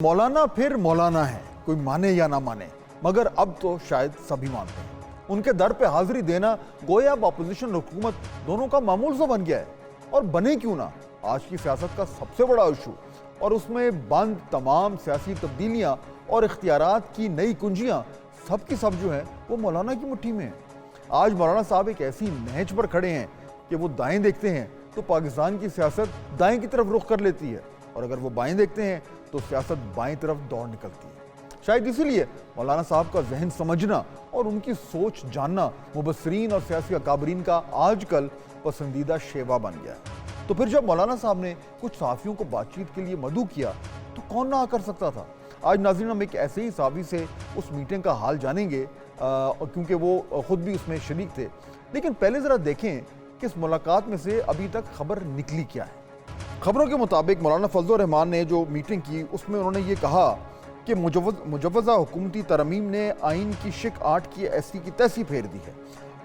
मौलाना फिर मौलाना है, कोई माने या ना माने, मगर अब तो शायद सभी मानते हैं। उनके दर पे हाजिरी देना गोया अब अपोजिशन और हुकूमत दोनों का मामूल सा बन गया है। और बने क्यों ना, आज की सियासत का सबसे बड़ा इशू और उसमें बंद तमाम सियासी तब्दीलियां और इख्तियारात की नई कुंजियां सब की सब जो है वो मौलाना की मुट्ठी में है। आज मौलाना साहब एक ऐसी नहज पर खड़े हैं कि वो दाएं देखते हैं तो पाकिस्तान की सियासत दाएं की तरफ रुख कर लेती है, और अगर वो बाएं देखते हैं तो सियासत बाएं तरफ दौड़ निकलती है। शायद इसीलिए मौलाना साहब का जहन समझना और उनकी सोच जानना मुबस्सरीन और सियासी अकाबरीन का आजकल पसंदीदा शेवा बन गया है। तो फिर जब मौलाना साहब ने कुछ सहाफ़ियों को बातचीत के लिए मदऊ किया तो कौन ना कर सकता था। आज नाज़रीन हम एक ऐसे ही सहाफ़ी से उस मीटिंग का हाल जानेंगे, क्योंकि वो खुद भी उसमें शरीक थे। लेकिन पहले ज़रा देखें कि इस मुलाकात में से अभी तक खबर निकली क्या है। खबरों के मुताबिक मौलाना फजलुर रहमान ने जो मीटिंग की उसमें उन्होंने ये कहा कि मुजव्वज़ा हुकूमती तरमीम ने आइन की शिक 8 की ऐसी की तैसी फेर दी है।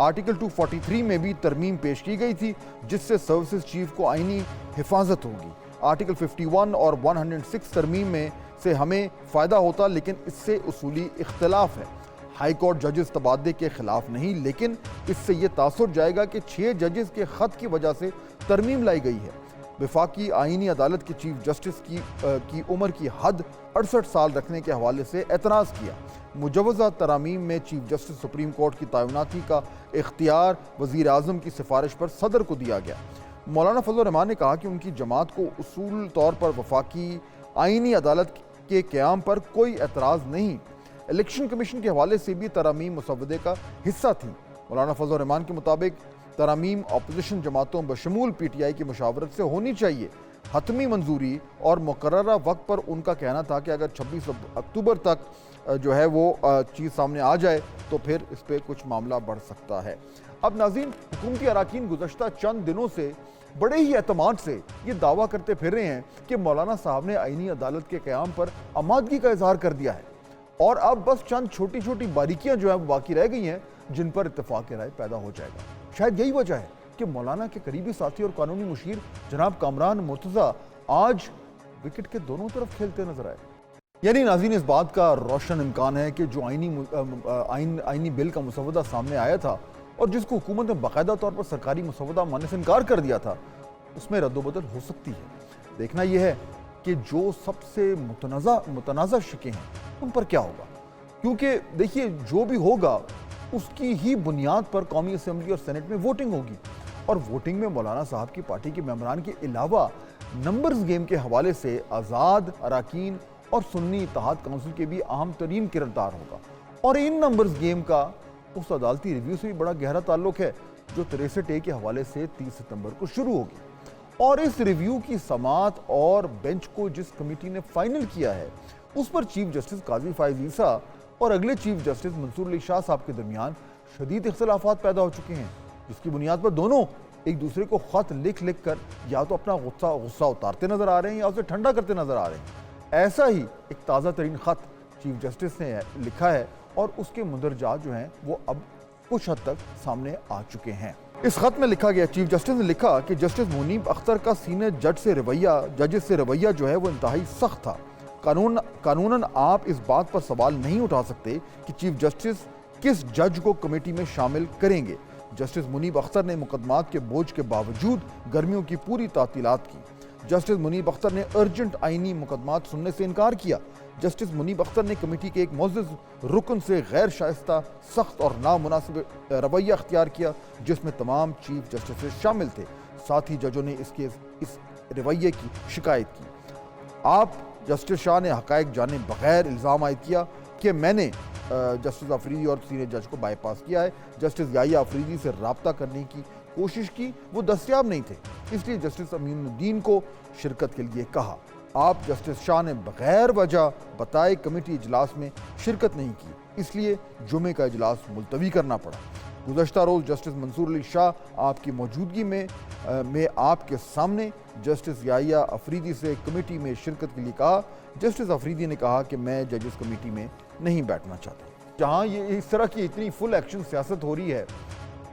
आर्टिकल 243 में भी तरमीम पेश की गई थी जिससे सर्विसेज चीफ को आइनी हिफाजत होगी। आर्टिकल 51 और 106 तरमीम में से हमें फ़ायदा होता, लेकिन इससे उसूली इख्तलाफ है। हाई कोर्ट जजेस तबादले के खिलाफ नहीं, लेकिन इससे ये तासुर जाएगा कि 6 जजेस के ख़त की वजह से तरमीम लाई गई है। वफाकी आइनी अदालत के चीफ जस्टिस की उम्र की हद 68 साल रखने के हवाले से एतराज़ किया। मुजव्वज़ा तरामीम में चीफ जस्टिस सुप्रीम कोर्ट की तैनाती का इख्तियार वज़ीर आज़म की सिफारिश पर सदर को दिया गया। मौलाना फजलुर रहमान ने कहा कि उनकी जमात को उसूल तौर पर वफाकी आइनी अदालत के क़याम पर कोई एतराज़ नहीं। इलेक्शन कमीशन के हवाले से भी तरामीम मुसवदे का हिस्सा थी। मौलाना फजलुर रहमान के मुताबिक तरामीम अपोजिशन जमातों बशमूल PTI की मुशावरत से होनी चाहिए। हतमी मंजूरी और मुकर्ररा वक्त पर उनका कहना था कि अगर 26 अक्टूबर तक जो है वो चीज़ सामने आ जाए तो फिर इस पर कुछ मामला बढ़ सकता है। अब नाज़रीन, हुकूमती अराकीन गुज़श्ता चंद दिनों से बड़े ही एतमाद से ये दावा करते फिर रहे हैं कि मौलाना साहब ने आइनी अदालत के क़याम पर आमादगी का इजहार कर दिया है, और अब बस चंद छोटी छोटी बारीकियाँ जो है वो बाकी रह गई हैं जिन पर इत्तेफाक राय पैदा हो जाएगा। शायद यही वजह है कि मौलाना के करीबी साथी और कानूनी मुशीर जनाब कामरान मुर्तज़ा आज विकेट के दोनों तरफ खेलते नजर आए। यानी नाज़रीन, इस बात का रोशन इम्कान है कि जो आइनी बिल का मुसवदा सामने आया था और जिसको हुकूमत ने बाकायदा तौर पर सरकारी मुसवदा मानने से इनकार कर दिया था, उसमें रद्दोबदल हो सकती है। देखना यह है कि जो सबसे मुतनाज़ा शिकें हैं उन पर क्या होगा, क्योंकि देखिए जो भी होगा उसकी ही बुनियाद पर कौमी असम्बली और सेनेट में वोटिंग होगी, और वोटिंग में मौलाना साहब की पार्टी के मेंबरान के अलावा नंबर्स गेम के हवाले से आज़ाद अराकीन और सुन्नी इत्तेहाद काउंसिल के भी अहम तरीन किरदार होगा। और इन नंबर्स गेम का उस अदालती रिव्यू से भी बड़ा गहरा ताल्लुक है जो 63A के हवाले से 30 सितंबर को शुरू होगी। और इस रिव्यू की समाअत और बेंच को जिस कमेटी ने फाइनल किया है उस पर चीफ जस्टिस काजी फायज ईसा और अगले चीफ जस्टिस मंसूर अली शाह साहब के दरमियान शदीद इख्तिलाफात पैदा हो चुके हैं, जिसकी बुनियाद पर दोनों एक दूसरे को खत लिख कर या तो अपना गुस्सा उतारते नजर आ रहे हैं या उसे ठंडा करते नजर आ रहे हैं। ऐसा ही एक ताज़ा तरीन खत चीफ जस्टिस ने लिखा है और उसके मुंदरजात जो हैं वो अब कुछ हद तक सामने आ चुके हैं। इस खत में लिखा गया, चीफ जस्टिस ने लिखा कि जस्टिस मुनीब अख्तर का सीनियर जजेस से रवैया जो है वो इंतहाई सख्त था। कानूनन आप इस बात पर सवाल नहीं उठा सकते कि चीफ जस्टिस किस जज को कमेटी में शामिल करेंगे। जस्टिस मुनीब अख्तर ने मुकदमात के बोझ के बावजूद गर्मियों की पूरी तातीलात की। जस्टिस मुनीब अख्तर ने अर्जेंट आइनी मुकदमात सुनने से इनकार किया। जस्टिस मुनीब अख्तर ने कमेटी के एक मुअज़्ज़ज़ रुकन से गैर शाइस्ता, सख्त और नामुनासिब रवैया अख्तियार किया जिसमें तमाम चीफ जस्टिस शामिल थे। साथ ही जजों ने इस रवैये की शिकायत की। आप जस्टिस शाह ने हक़ाइक़ जाने बगैर इल्ज़ाम आयद किया कि मैंने जस्टिस अफरीदी और सीनियर जज को बाईपास किया है। जस्टिस याहिया अफरीदी से रब्ता करने की कोशिश की, वो दस्तयाब नहीं थे, इसलिए जस्टिस अमीनुद्दीन को शिरकत के लिए कहा। आप जस्टिस शाह ने बगैर वजह बताए कमेटी इजलास में शिरकत नहीं की, इसलिए जुमे का इजलास मुलतवी करना पड़ा। गुज़श्ता रोज़ जस्टिस मंसूर अली शाह आपकी मौजूदगी में आपके सामने जस्टिस याहिया अफरीदी से कमेटी में शिरकत के लिए कहा। जस्टिस अफरीदी ने कहा कि मैं जजेस कमेटी में नहीं बैठना चाहता। जहाँ ये इस तरह की इतनी फुल एक्शन सियासत हो रही है,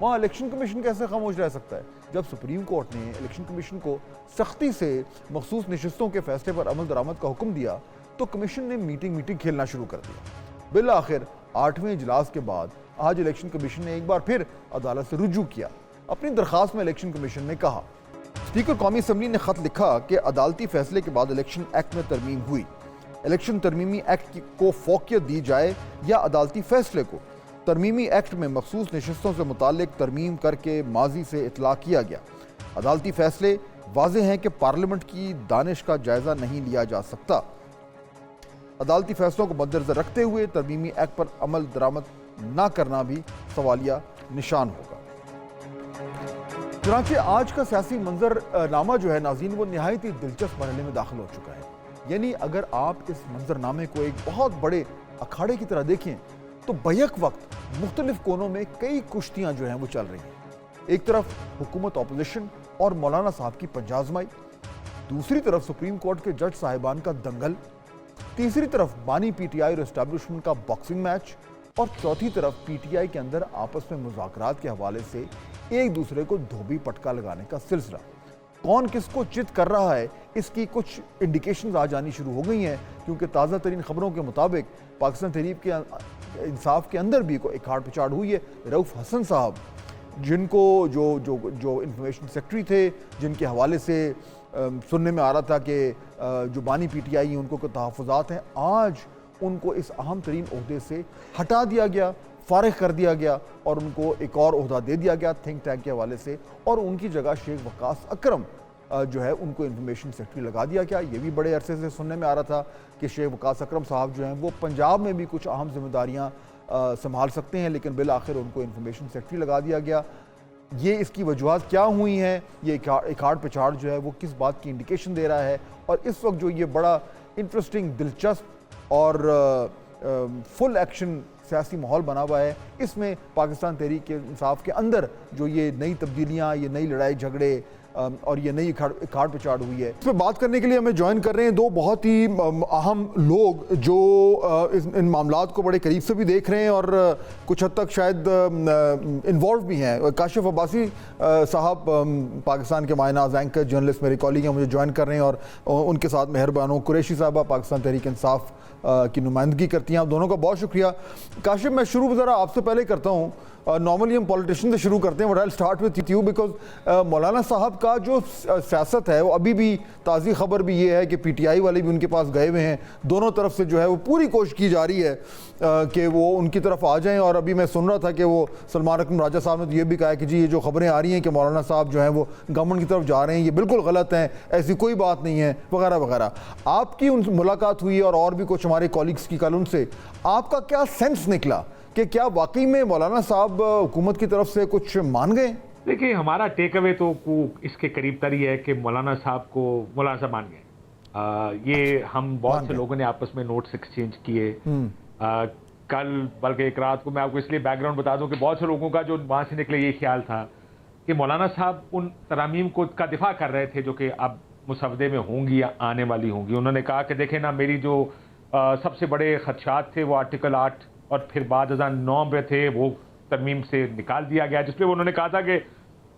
वहाँ इलेक्शन कमीशन कैसे खामोश रह सकता है? जब सुप्रीम कोर्ट ने इलेक्शन कमीशन को सख्ती से मखसूस नशिस्तों के फैसले पर अमल दरामद का हुक्म दिया تو کمیشن نے میٹنگ کھیلنا شروع کر دیا۔ بالآخر 8ویں اجلاس کے بعد آج الیکشن کمیشن نے ایک بار پھر عدالت سے رجوع کیا۔ اپنی درخواست میں الیکشن کمیشن نے کہا، اسپیکر قومی اسمبلی نے خط لکھا کہ عدالتی فیصلے کے بعد الیکشن ایکٹ میں ترمیم ہوئی، الیکشن ترمیمی ایکٹ کو فوقیت دی جائے یا عدالتی فیصلے کو۔ ترمیمی ایکٹ میں مخصوص نشستوں سے متعلق ترمیم کر کے ماضی سے اطلاع کیا گیا۔ عدالتی فیصلے واضح ہیں کہ پارلیمنٹ کی دانش کا جائزہ نہیں لیا جا سکتا۔ عدالتی فیصلوں کو مدنظر رکھتے ہوئے ترمیمی ایکٹ پر عمل درآمد نہ کرنا بھی سوالیہ نشان ہوگا۔ چنانچہ آج کا سیاسی منظر نامہ جو ہے ناظرین وہ نہایت ہی دلچسپ مرحلے میں داخل ہو چکا ہے۔ یعنی اگر آپ اس منظر نامے کو ایک بہت بڑے اکھاڑے کی طرح دیکھیں تو بیک وقت مختلف کونوں میں کئی کشتیاں جو ہیں وہ چل رہی ہیں۔ ایک طرف حکومت اپوزیشن اور مولانا صاحب کی پنجہ آزمائی، دوسری طرف سپریم کورٹ کے جج صاحبان کا دنگل، تیسری طرف بانی پی ٹی آئی اور اسٹیبلشمنٹ کا باکسنگ میچ، اور چوتھی طرف پی ٹی آئی کے اندر آپس میں مذاکرات کے حوالے سے ایک دوسرے کو دھوبی پٹکا لگانے کا سلسلہ۔ کون کس کو چت کر رہا ہے اس کی کچھ انڈیکیشنز آ جانی شروع ہو گئی ہیں، کیونکہ تازہ ترین خبروں کے مطابق پاکستان تحریک کے انصاف کے اندر بھی کوئی اکھاڑ پچاڑ ہوئی ہے۔ رؤف حسن صاحب جن کو جو انفارمیشن سیکرٹری تھے، جن کے حوالے سے سننے میں آ رہا تھا کہ جو بانی پی ٹی آئی ہیں ان کو تحفظات ہیں، آج ان کو اس اہم ترین عہدے سے ہٹا دیا گیا، فارغ کر دیا گیا اور ان کو ایک اور عہدہ دے دیا گیا تھنک ٹینک کے حوالے سے، اور ان کی جگہ شیخ وقاص اکرم جو ہے ان کو انفارمیشن سیکرٹری لگا دیا گیا۔ یہ بھی بڑے عرصے سے سننے میں آ رہا تھا کہ شیخ وقاص اکرم صاحب جو ہیں وہ پنجاب میں بھی کچھ اہم ذمہ داریاں سنبھال سکتے ہیں، لیکن بالآخر ان کو انفارمیشن سیکرٹری لگا دیا گیا۔ یہ اس کی وجوہات کیا ہوئی ہیں، یہ اکھاڑ پچھاڑ جو ہے وہ کس بات کی انڈیکیشن دے رہا ہے، اور اس وقت جو یہ بڑا انٹرسٹنگ، دلچسپ اور فل ایکشن سیاسی ماحول بنا ہوا ہے، اس میں پاکستان تحریک کے انصاف کے اندر جو یہ نئی تبدیلیاں، یہ نئی لڑائی جھگڑے اور یہ نئی اکھاڑ پچھاڑ ہوئی ہے، اس پہ بات کرنے کے لیے ہمیں جوائن کر رہے ہیں دو بہت ہی اہم لوگ جو ان معاملات کو بڑے قریب سے بھی دیکھ رہے ہیں اور کچھ حد تک شاید انوالو بھی ہیں۔ کاشف عباسی صاحب پاکستان کے مائنہ اینکر جرنلسٹ میرے کالیگ ہیں، مجھے جوائن کر رہے ہیں، اور ان کے ساتھ مہر بانو قریشی صاحبہ پاکستان تحریک انصاف کی نمائندگی کرتی ہیں۔ آپ دونوں کا بہت شکریہ۔ کاشف، میں شروع ذرا آپ سے پہلے کرتا ہوں، نارملی ہم پولیٹیشین سے شروع کرتے ہیں، but I start with you because مولانا صاحب کا جو سیاست ہے وہ ابھی بھی تازی خبر بھی یہ ہے کہ پی ٹی آئی والے بھی ان کے پاس گئے ہوئے ہیں، دونوں طرف سے جو ہے وہ پوری کوشش کی جا رہی ہے کہ وہ ان کی طرف آ جائیں، اور ابھی میں سن رہا تھا کہ وہ سلمان اکرم راجہ صاحب نے تو یہ بھی کہا کہ جی یہ جو خبریں آ رہی ہیں کہ مولانا صاحب جو ہیں وہ گورنمنٹ کی طرف جا رہے ہیں یہ بالکل غلط ہیں، ایسی کوئی بات نہیں ہے وغیرہ وغیرہ۔ آپ کی ان سے ملاقات ہوئی اور بھی کچھ ہمارے کالیگس کی کل ان سے، آپ کا کیا سینس نکلا کہ کیا واقعی میں مولانا صاحب حکومت کی طرف سے کچھ مان گئے؟ دیکھیں، ہمارا ٹیک اوے تو اس کے قریب تر ہی ہے کہ مولانا صاحب مان گئے۔ یہ ہم بہت سے لوگوں نے آپس میں نوٹس ایکسچینج کیے کل، بلکہ ایک رات کو میں آپ کو اس لیے بیک گراؤنڈ بتا دوں کہ بہت سے لوگوں کا جو وہاں سے نکلے یہ خیال تھا کہ مولانا صاحب ان ترامیم کا دفاع کر رہے تھے جو کہ اب مسودے میں ہوں گی یا آنے والی ہوں گی۔ انہوں نے کہا کہ دیکھیں نا، میری جو سب سے بڑے خدشات تھے وہ آرٹیکل 8 اور پھر بعد 2009 میں تھے، وہ ترمیم سے نکال دیا گیا، جس پہ انہوں نے کہا تھا کہ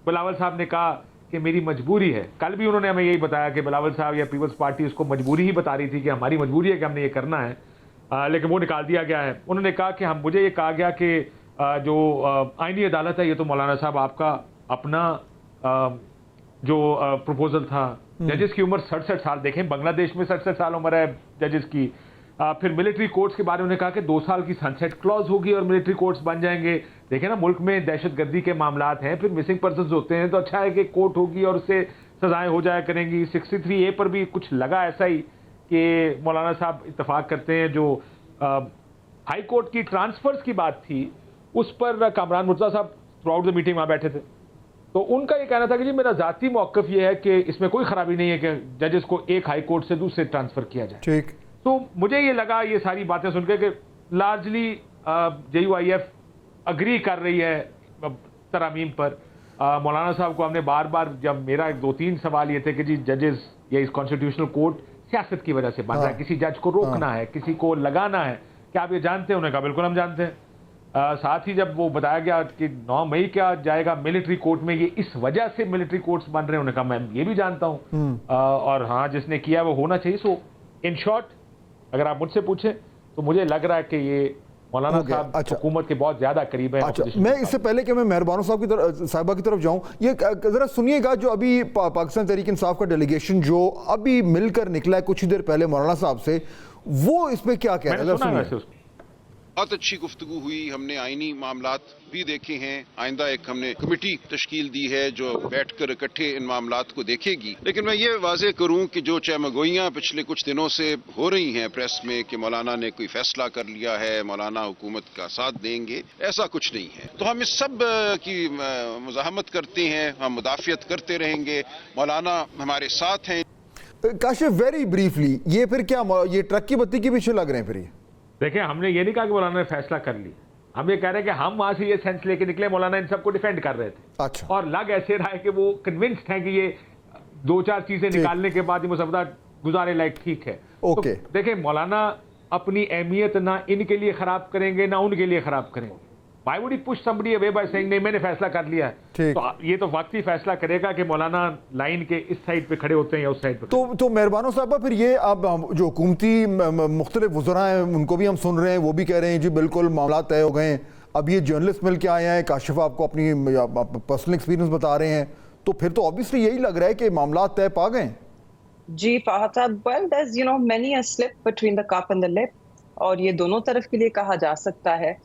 بلاول صاحب نے کہا کہ میری مجبوری ہے۔ کل بھی انہوں نے ہمیں یہی بتایا کہ بلاول صاحب یا پیپلز پارٹی اس کو مجبوری ہی بتا رہی تھی کہ ہماری مجبوری ہے کہ ہم نے یہ کرنا ہے، لیکن وہ نکال دیا گیا ہے۔ انہوں نے کہا کہ مجھے یہ کہا گیا کہ جو آئینی عدالت ہے یہ تو مولانا صاحب آپ کا اپنا جو پروپوزل تھا، ججز کی عمر 67 سال، دیکھیں بنگلہ دیش میں 67 سال عمر ہے ججز کی۔ پھر ملٹری کورٹس کے بارے میں انہوں نے کہا کہ 2 سال کی سنسیٹ کلوز ہوگی اور ملٹری کورٹس بن جائیں گے۔ دیکھیں نا، ملک میں دہشت گردی کے معاملات ہیں، پھر مسنگ پرسنز ہوتے ہیں، تو اچھا ہے کہ کورٹ ہوگی اور اس سے سزائیں ہو جایا کریں گی۔ 63A پر بھی کچھ لگا ایسا ہی کہ مولانا صاحب اتفاق کرتے ہیں۔ جو ہائی کورٹ کی ٹرانسفرز کی بات تھی اس پر کامران مرتضیٰ صاحب تھرو آؤٹ دا میٹنگ وہاں بیٹھے تھے، تو ان کا یہ کہنا تھا کہ جی میرا ذاتی موقف یہ ہے کہ اس میں کوئی خرابی نہیں ہے کہ ججز کو ایک ہائی کورٹ سے دوسرے ٹرانسفر کیا جائے۔ ٹھیک، تو مجھے یہ لگا یہ ساری باتیں سن کے کہ لارجلی JUIF اگری کر رہی ہے ترامیم پر۔ مولانا صاحب کو ہم نے بار بار، جب میرا 2-3 سوال یہ تھے کہ جی ججز یا اس کانسٹیٹیوشنل کورٹ سیاست کی وجہ سے بن رہا ہے، کسی جج کو روکنا ہے، کسی کو لگانا ہے، کیا آپ یہ جانتے ہیں؟ انہوں نے کہا بالکل ہم جانتے ہیں۔ ساتھ ہی جب وہ بتایا گیا کہ 9 مئی کیا جائے گا ملٹری کورٹ میں، یہ اس وجہ سے ملٹری کورٹس بن رہے ہیں، انہوں نے کہا میں یہ بھی جانتا ہوں، اور ہاں جس نے کیا وہ ہونا چاہیے۔ سو ان شارٹ अगर आप मुझसे पूछें तो मुझे लग रहा है कि ये मौलाना हो गया, साहब अच्छा। हुकूमत के बहुत ज्यादा करीब है। अच्छा, मैं इससे पहले कि मैं मेहरबानो साहब की तरफ साहिबा की तरफ जाऊं, ये जरा सुनिएगा, जो अभी पाकिस्तान तहरीक इंसाफ का डेलीगेशन जो अभी मिलकर निकला है कुछ ही देर पहले मौलाना साहब से, वो इस पे क्या कह रहे हैं, मैंने जरा सुना सुनिए। वैसे उसको। बहुत अच्छी गुफ्तगू हुई, हमने आईनी मामलात भी देखे हैं। आइंदा एक हमने कमेटी तश्कील दी है जो बैठकर इकट्ठे इन मामलात को देखेगी। लेकिन मैं ये वाज़ेह करूं कि जो चहमगोइयां पिछले कुछ दिनों से हो रही हैं प्रेस में कि मौलाना ने कोई फैसला कर लिया है, मौलाना हुकूमत का साथ देंगे, ऐसा कुछ नहीं है। तो हम इस सब की मुज़ाहमत करते हैं, हम मुदाफ़ियत करते रहेंगे। मौलाना हमारे साथ हैं। काशिफ, वेरी ब्रीफली, ये फिर क्या, ये ट्रक की बत्ती के पीछे लग रहे हैं फिर ये? देखिए, हमने ये नहीं कहा कि मौलाना ने फैसला कर लिया, हम ये कह रहे हैं कि हम वहां से ये सेंस लेके निकले मौलाना इन सबको डिफेंड कर रहे थे। अच्छा। और लग ऐसे रहा है कि वो कन्विंस्ड हैं कि ये 2-4 चीजें निकालने के बाद ये मुसवदा गुजारे लायक ठीक है। ओके। तो देखिए, मौलाना अपनी अहमियत ना इनके लिए खराब करेंगे ना उनके लिए खराब करेंगे। Why would he push somebody away by saying नहीं मैंने फैसला कर लिया है? ठीक। तो ये तो वक्त ही फैसला करेगा कि मौलाना लाइन के इस साइड पे खड़े होते हैं या उस साइड पे। तो मेहरबानो साहबा, फिर ये अब जो हुकूमती मुख्तलिफ वज़रा हैं उनको भी हम सुन रहे हैं, वो भी कह रहे हैं जी बिल्कुल मामला तय हो गए हैं। अब ये जर्नलिस्ट मिल के आए हैं, काशिफ आपको अपनी पर्सनल एक्सपीरियंस बता रहे हैं, तो फिर तो ऑब्वियसली यही लग रहा है कि मामला तय पा गए। जी फहद साहब, well there's many a slip between the cup and the lip, और ये दोनों तरफ के लिए कहा जा सकता है।